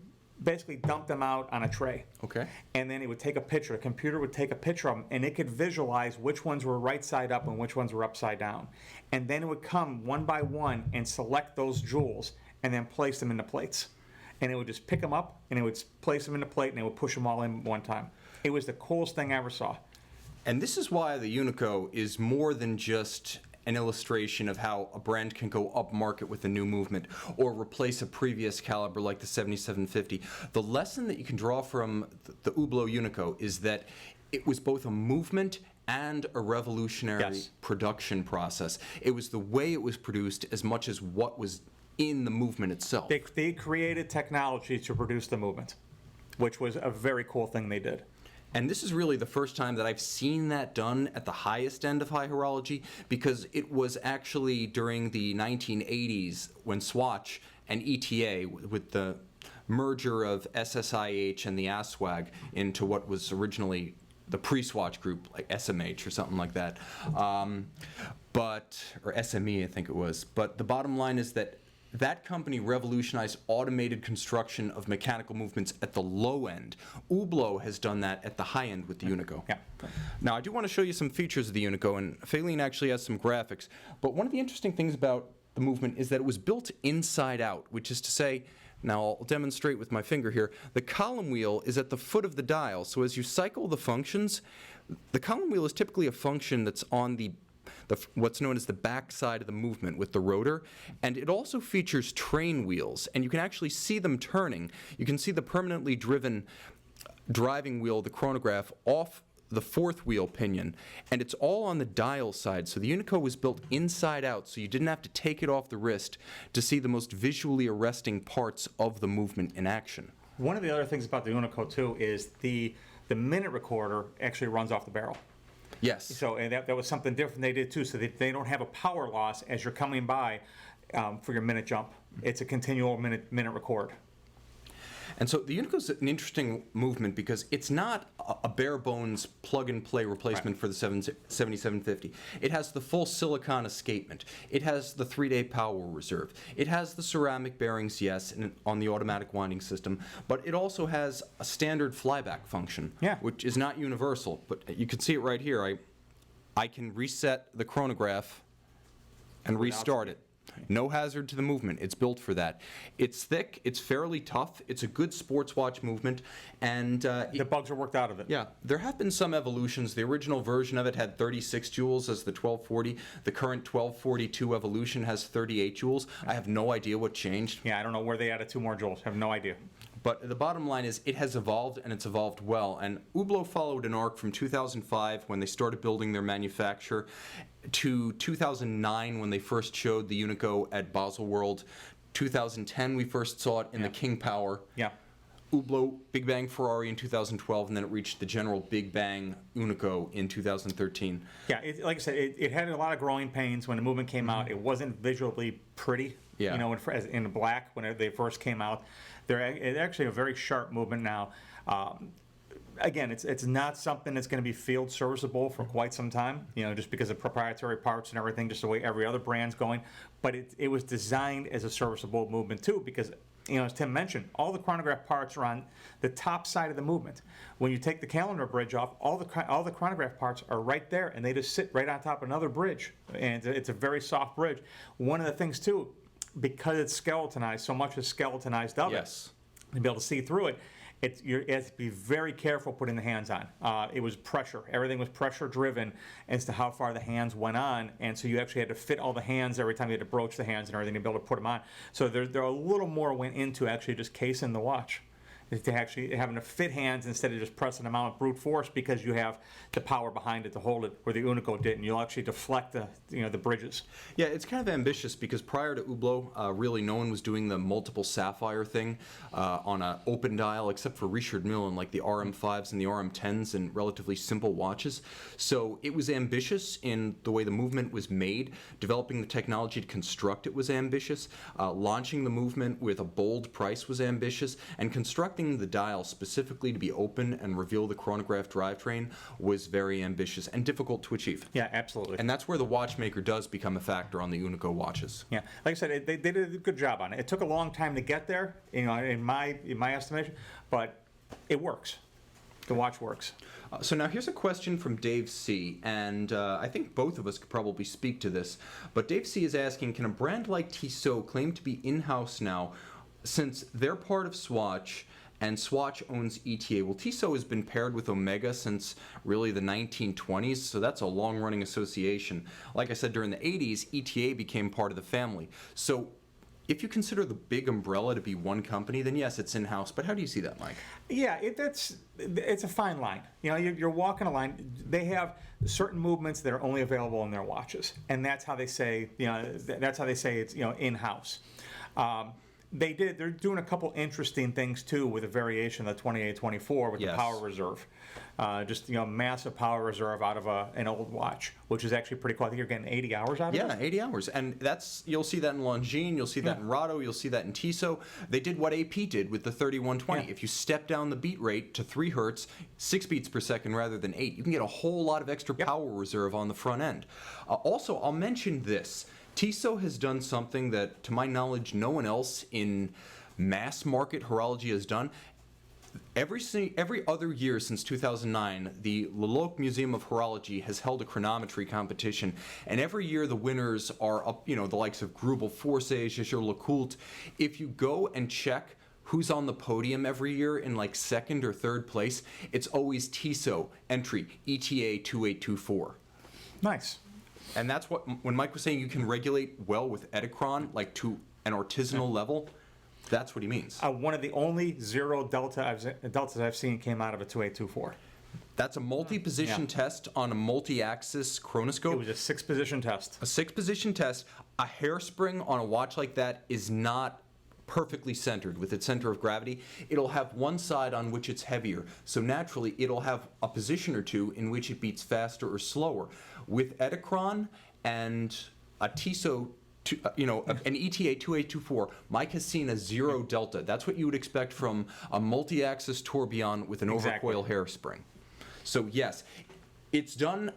basically dump them out on a tray. Okay. And then it would take a picture. The computer would take a picture of them, and it could visualize which ones were right side up and which ones were upside down. And then it would come one by one and select those jewels and then place them into plates. And it would just pick them up, and it would place them in the plate, and it would push them all in one time. It was the coolest thing I ever saw. And this is why the Unico is more than just an illustration of how a brand can go up market with a new movement or replace a previous caliber like the 7750. The lesson that you can draw from the Hublot Unico is that it was both a movement and a revolutionary Yes. production process. It was the way it was produced as much as what was in the movement itself. They created technology to produce the movement, which was a very cool thing they did. And this is really the first time that I've seen that done at the highest end of high horology, because it was actually during the 1980s when Swatch and ETA, with the merger of SSIH and the ASWAG into what was originally the pre-Swatch group, like SMH or something like that, or SME, I think it was. But the bottom line is that that company revolutionized automated construction of mechanical movements at the low end. Hublot has done that at the high end with the Unico. Yeah. Now, I do want to show you some features of the Unico, and Faline actually has some graphics. But one of the interesting things about the movement is that it was built inside out, which is to say, now I'll demonstrate with my finger here, the column wheel is at the foot of the dial. So as you cycle the functions, the column wheel is typically a function that's on the what's known as the back side of the movement with the rotor, and it also features train wheels, and you can actually see them turning. You can see the permanently driven driving wheel, the chronograph, off the fourth wheel pinion, and it's all on the dial side. So the Unico was built inside out, so you didn't have to take it off the wrist to see the most visually arresting parts of the movement in action. One of the other things about the Unico too is the minute recorder actually runs off the barrel. Yes. So, and that was something different they did too, so they don't have a power loss as you're coming by for your minute jump. It's a continual minute record. And so the Unico is an interesting movement because it's not a bare bones plug and play replacement for the 7750. It has the full silicon escapement. It has the 3-day power reserve. It has the ceramic bearings, yes, on the automatic winding system, but it also has a standard flyback function, which is not universal. But you can see it right here. I can reset the chronograph and restart it. No hazard to the movement. It's built for that. It's thick. It's fairly tough. It's a good sports watch movement. And the bugs are worked out of it. Yeah. There have been some evolutions. The original version of it had 36 joules as the 1240. The current 1242 Evolution has 38 joules. I have no idea what changed. Yeah, I don't know where they added 2 more joules. I have no idea. But the bottom line is it has evolved, and it's evolved well. And Hublot followed an arc from 2005 when they started building their manufacture to 2009 when they first showed the Unico at Basel World. 2010 we first saw it in the King Power. Yeah. Hublot Big Bang Ferrari in 2012, and then it reached the general Big Bang Unico in 2013. Yeah, like I said, it had a lot of growing pains when the movement came out. It wasn't visually pretty, in black when they first came out. It's actually a very sharp movement now. Again, it's not something that's going to be field serviceable for quite some time, just because of proprietary parts and everything, just the way every other brand's going. But it was designed as a serviceable movement too, because as Tim mentioned, all the chronograph parts are on the top side of the movement. When you take the calendar bridge off, all the chronograph parts are right there, and they just sit right on top of another bridge, and it's a very soft bridge. One of the things too, because it's skeletonized, so much is skeletonized of it, to be able to see through it. You have to be very careful putting the hands on. It was pressure. Everything was pressure driven as to how far the hands went on, and so you actually had to fit all the hands every time you had to broach the hands and everything to be able to put them on. So there a little more went into actually just casing the watch. to actually having to fit hands instead of just pressing them out with brute force, because you have the power behind it to hold it, where the Unico didn't. You'll actually deflect the bridges. Yeah, it's kind of ambitious because prior to Hublot, really no one was doing the multiple sapphire thing on an open dial, except for Richard Mille and like the RM5s and the RM10s and relatively simple watches. So it was ambitious in the way the movement was made. Developing the technology to construct it was ambitious. Launching the movement with a bold price was ambitious. And constructing the dial specifically to be open and reveal the chronograph drivetrain was very ambitious and difficult to achieve. Yeah, absolutely. And that's where the watchmaker does become a factor on the Unico watches. Yeah, like I said, they did a good job on it. It took a long time to get there, in my estimation, but it works. The watch works. So now here's a question from Dave C., and I think both of us could probably speak to this, but Dave C. is asking, can a brand like Tissot claim to be in-house now since they're part of Swatch and Swatch owns ETA? Well, Tissot has been paired with Omega since really the 1920s, so that's a long-running association. Like I said, during the 80s, ETA became part of the family. So if you consider the big umbrella to be one company, then yes, it's in-house. But how do you see that, Mike? Yeah, it's a fine line. You're walking a line. They have certain movements that are only available in their watches, and that's how they say, it's, in-house. They're doing a couple interesting things too with a variation of the 2824 with the power reserve. Massive power reserve out of an old watch, which is actually pretty cool. I think you're getting 80 hours out of it? Yeah, 80 hours. And you'll see that in Longines, you'll see that in Rado, you'll see that in Tissot. They did what AP did with the 3120. Yeah. If you step down the beat rate to 3 hertz, 6 beats per second rather than 8, you can get a whole lot of extra power reserve on the front end. Also, I'll mention this. Tissot has done something that, to my knowledge, no one else in mass market horology has done. Every other year since 2009, the LeCoultre Museum of Horology has held a chronometry competition, and every year the winners are up, the likes of Grubel, Forsage, Jaeger LeCoultre. If you go and check who's on the podium every year in like second or third place, it's always Tissot entry, ETA 2824. Nice. And that's what, when Mike was saying you can regulate well with Edicron, like to an artisanal level, that's what he means. One of the only zero deltas I've seen came out of a 2824. That's a multi-position test on a multi-axis chronoscope. It was a 6-position test. A 6-position test. A hairspring on a watch like that is not perfectly centered with its center of gravity. It'll have one side on which it's heavier. So naturally, it'll have a position or two in which it beats faster or slower. With Edicron and a Tissot, an ETA 2824, Mike has seen a 0 delta. That's what you would expect from a multi-axis tourbillon with an overcoil hairspring. So yes, it's done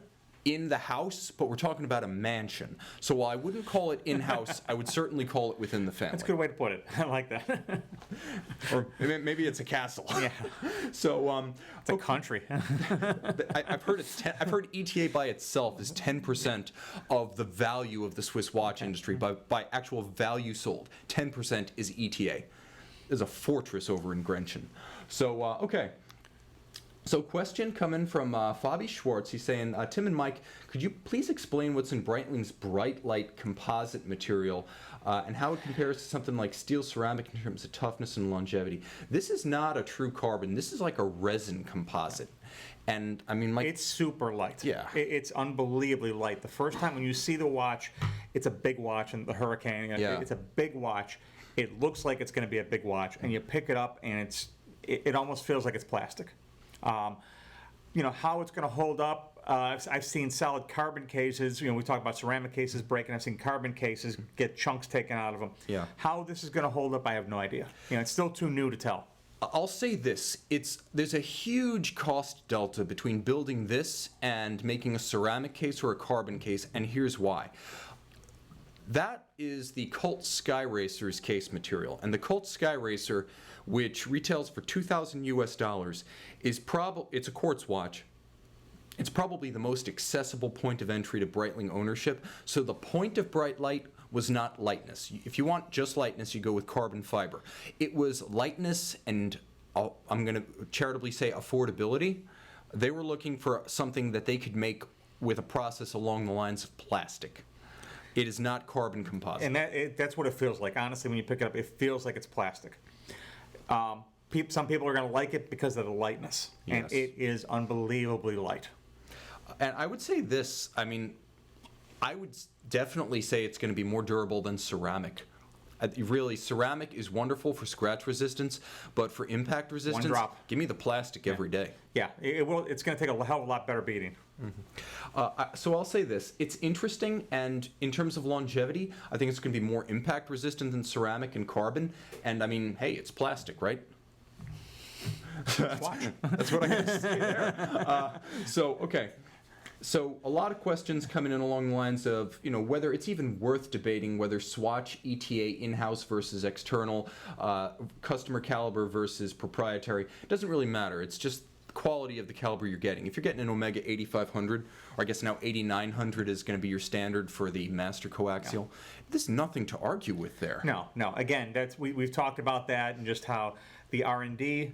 in the house, but we're talking about a mansion. So while I wouldn't call it in-house, I would certainly call it within the family. That's a good way to put it. I like that. Or maybe it's a castle. Yeah. So it's a country. I've heard ETA by itself is 10% of the value of the Swiss watch industry by actual value sold. 10% is ETA. There's a fortress over in Grenchen. So okay. So question coming from Fabi Schwartz. He's saying, Tim and Mike, could you please explain what's in Breitling's Bright Light composite material and how it compares to something like steel ceramic in terms of toughness and longevity? This is not a true carbon. This is like a resin composite. And I mean, Mike, it's super light. Yeah. It's unbelievably light. The first time when you see the watch, it's a big watch, and the Hurricane, it's a big watch. It looks like it's going to be a big watch, and you pick it up, and it almost feels like it's plastic. How it's going to hold up. I've seen solid carbon cases. We talk about ceramic cases breaking. I've seen carbon cases get chunks taken out of them. Yeah. How this is going to hold up, I have no idea. It's still too new to tell. I'll say this. There's a huge cost delta between building this and making a ceramic case or a carbon case, and here's why. That is the Colt Sky Racer's case material, and the Colt Sky Racer, which retails for $2,000 US, it's a quartz watch. It's probably the most accessible point of entry to Breitling ownership. So the point of Bright Light was not lightness. If you want just lightness, you go with carbon fiber. It was lightness and I'm going to charitably say affordability. They were looking for something that they could make with a process along the lines of plastic. It is not carbon composite. And that's what it feels like. Honestly, when you pick it up, it feels like it's plastic. some people are going to like it because of the lightness, and Yes. it is unbelievably light. And I would say this, I mean, I would definitely say it's going to be more durable than ceramic. Really, ceramic is wonderful for scratch resistance, but for impact resistance, drop. give me the plastic every day. Yeah, it will. It's going to take a hell of a lot better beating. So I'll say this, it's interesting, and in terms of longevity, I think it's going to be more impact resistant than ceramic and carbon, and I mean, hey, it's plastic, right? Watch. That's what I'm going to say there. Okay. So a lot of questions coming in along the lines of, whether it's even worth debating whether Swatch ETA in-house versus external, customer caliber versus proprietary. It doesn't really matter. It's just quality of the caliber you're getting. If you're getting an Omega 8500, or I guess now 8900 is going to be your standard for the master coaxial, there's nothing to argue with there. No. Again, we've talked about that and just how the R&D,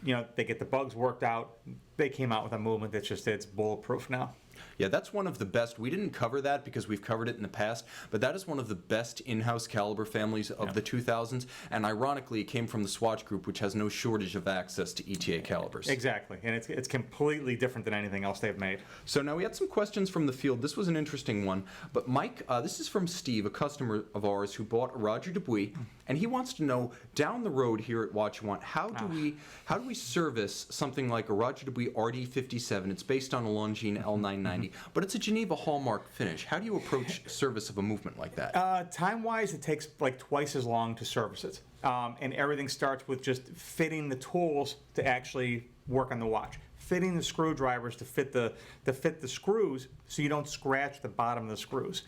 they get the bugs worked out. They came out with a movement it's bulletproof now. Yeah, that's one of the best. We didn't cover that because we've covered it in the past, but that is one of the best in-house caliber families of the 2000s, and ironically, it came from the Swatch Group, which has no shortage of access to ETA calibers. Exactly, and it's completely different than anything else they've made. So now we had some questions from the field. This was an interesting one, but Mike, this is from Steve, a customer of ours who bought a Roger Dubuis, and he wants to know, down the road here at Watch You Want, how do we service something like a Roger Dubuis RD57? It's based on a Longines L990, but it's a Geneva hallmark finish. How do you approach service of a movement like that? Time-wise, it takes like twice as long to service it, and everything starts with just fitting the tools to actually work on the watch. Fitting the screwdrivers to fit the screws so you don't scratch the bottom of the screws.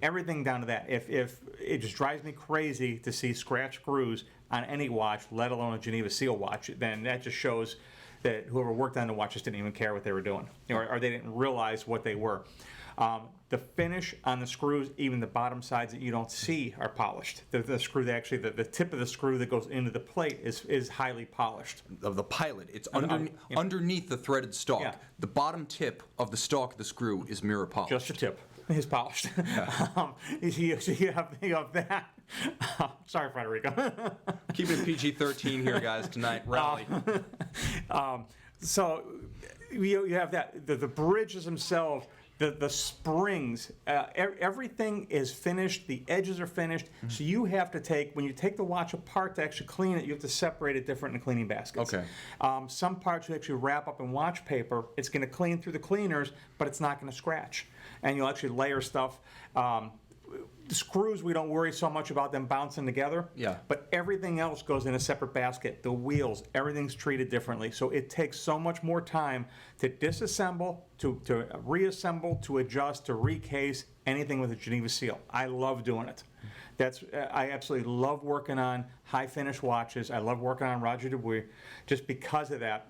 Everything down to that. If it just drives me crazy to see scratch screws on any watch, let alone a Geneva Seal watch, then that just shows that whoever worked on the watch just didn't even care what they were doing, or they didn't realize what they were. The finish on the screws, even the bottom sides that you don't see, are polished. The screw, the tip of the screw that goes into the plate is highly polished. Of the pilot, it's underneath the threaded stalk. Yeah. The bottom tip of the stalk of the screw is mirror polished. Just the tip is polished. You have that. Sorry, Federico. Keep it PG-13 here, guys, tonight. Rally. So you have that. The bridges themselves, the springs, everything is finished. The edges are finished. Mm-hmm. So you have to when you take the watch apart to actually clean it, you have to separate it different in cleaning baskets. Okay. Some parts you actually wrap up in watch paper. It's going to clean through the cleaners, but it's not going to scratch. And you'll actually layer stuff. The screws, we don't worry so much about them bouncing together. Yeah. But everything else goes in a separate basket. The wheels, everything's treated differently. So it takes so much more time to disassemble, to reassemble, to adjust, to recase anything with a Geneva Seal. I love doing it. I absolutely love working on high finish watches. I love working on Roger Dubuis just because of that.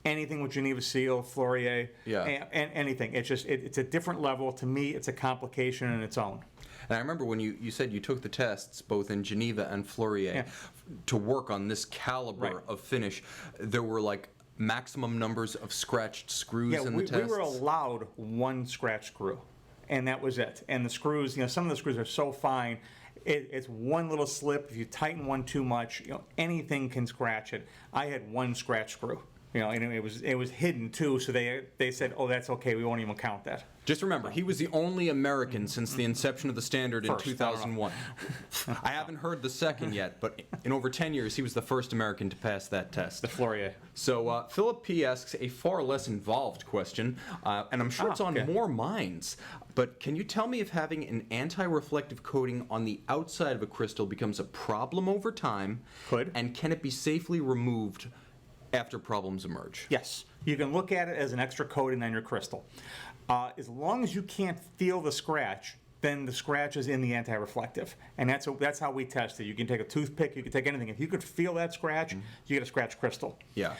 Anything with Geneva Seal, Fleurier, and anything. It's just it's a different level. To me, it's a complication in its own. And I remember when you said you took the tests both in Geneva and Fleurier to work on this caliber of finish, there were like maximum numbers of scratched screws in the tests? We were allowed one scratch screw, and that was it. And the screws, some of the screws are so fine, it's one little slip. If you tighten one too much, anything can scratch it. I had one scratch screw. And it was hidden too, so they said, oh, that's okay, we won't even count that. Just remember, he was the only American since the inception of the standard in First, 2001. I haven't heard the second yet, but in over 10 years, he was the first American to pass that test. The Fleurier. So Philip P. asks a far less involved question, and I'm sure it's on more minds. But can you tell me if having an anti-reflective coating on the outside of a crystal becomes a problem over time? Could. And can it be safely removed after problems emerge? Yes. You can look at it as an extra coating on your crystal. As long as you can't feel the scratch, then the scratch is in the anti-reflective. And that's how we test it. You can take a toothpick, you can take anything. If you could feel that scratch, you get a scratch crystal. Yeah.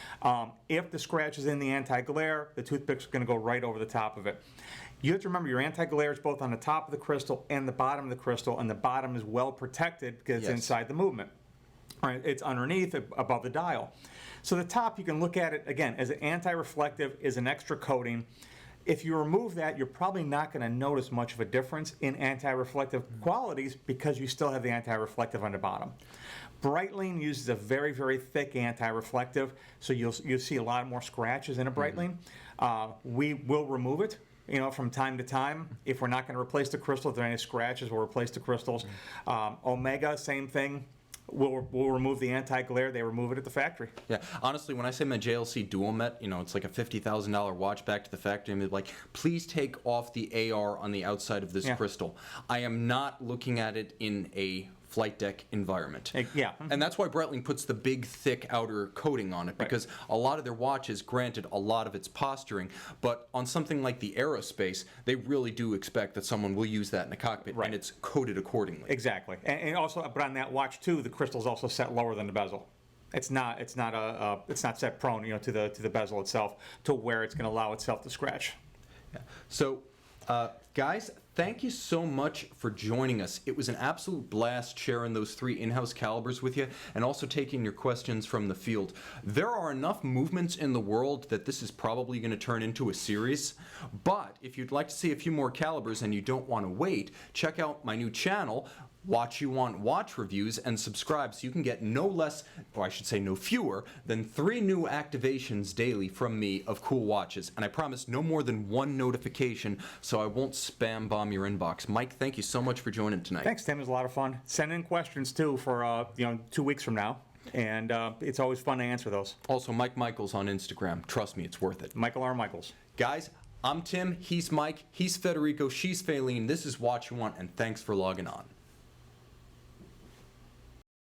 If the scratch is in the anti-glare, the toothpick's going to go right over the top of it. You have to remember your anti-glare is both on the top of the crystal and the bottom of the crystal, and the bottom is well protected because it's inside the movement. Right? It's underneath, above the dial. So the top, you can look at it, again, as an anti-reflective, is an extra coating. If you remove that, you're probably not going to notice much of a difference in anti-reflective qualities because you still have the anti-reflective on the bottom. Breitling uses a very, very thick anti-reflective, so you'll see a lot more scratches in a Breitling. We will remove it, from time to time. If we're not going to replace the crystal, if there are any scratches, we'll replace the crystals. Omega, same thing. We'll remove the anti-glare. They remove it at the factory. Yeah, honestly, when I say my JLC Dual Met, it's like a $50,000 watch back to the factory, I'm like, please take off the AR on the outside of this crystal. I am not looking at it in a flight deck environment. Yeah. And that's why Breitling puts the big, thick outer coating on it, because a lot of their watches, granted, a lot of it's posturing, but on something like the aerospace, they really do expect that someone will use that in a cockpit, and it's coated accordingly. Exactly. And also, but on that watch too, the crystal's also set lower than the bezel. It's not set prone, to the bezel itself, to where it's going to allow itself to scratch. Yeah. So, guys, thank you so much for joining us. It was an absolute blast sharing those 3 in-house calibers with you and also taking your questions from the field. There are enough movements in the world that this is probably going to turn into a series, but if you'd like to see a few more calibers and you don't want to wait, check out my new channel, Watch You Want Watch Reviews, and subscribe so you can get no less, or I should say no fewer, than 3 new activations daily from me of cool watches. And I promise no more than 1 notification so I won't spam bomb your inbox. Mike, thank you so much for joining tonight. Thanks, Tim. It was a lot of fun. Send in questions too for 2 weeks from now. And it's always fun to answer those. Also, Mike Michaels on Instagram. Trust me, it's worth it. Michael R. Michaels. Guys, I'm Tim. He's Mike. He's Federico. She's Faylene. This is Watch You Want, and thanks for logging on.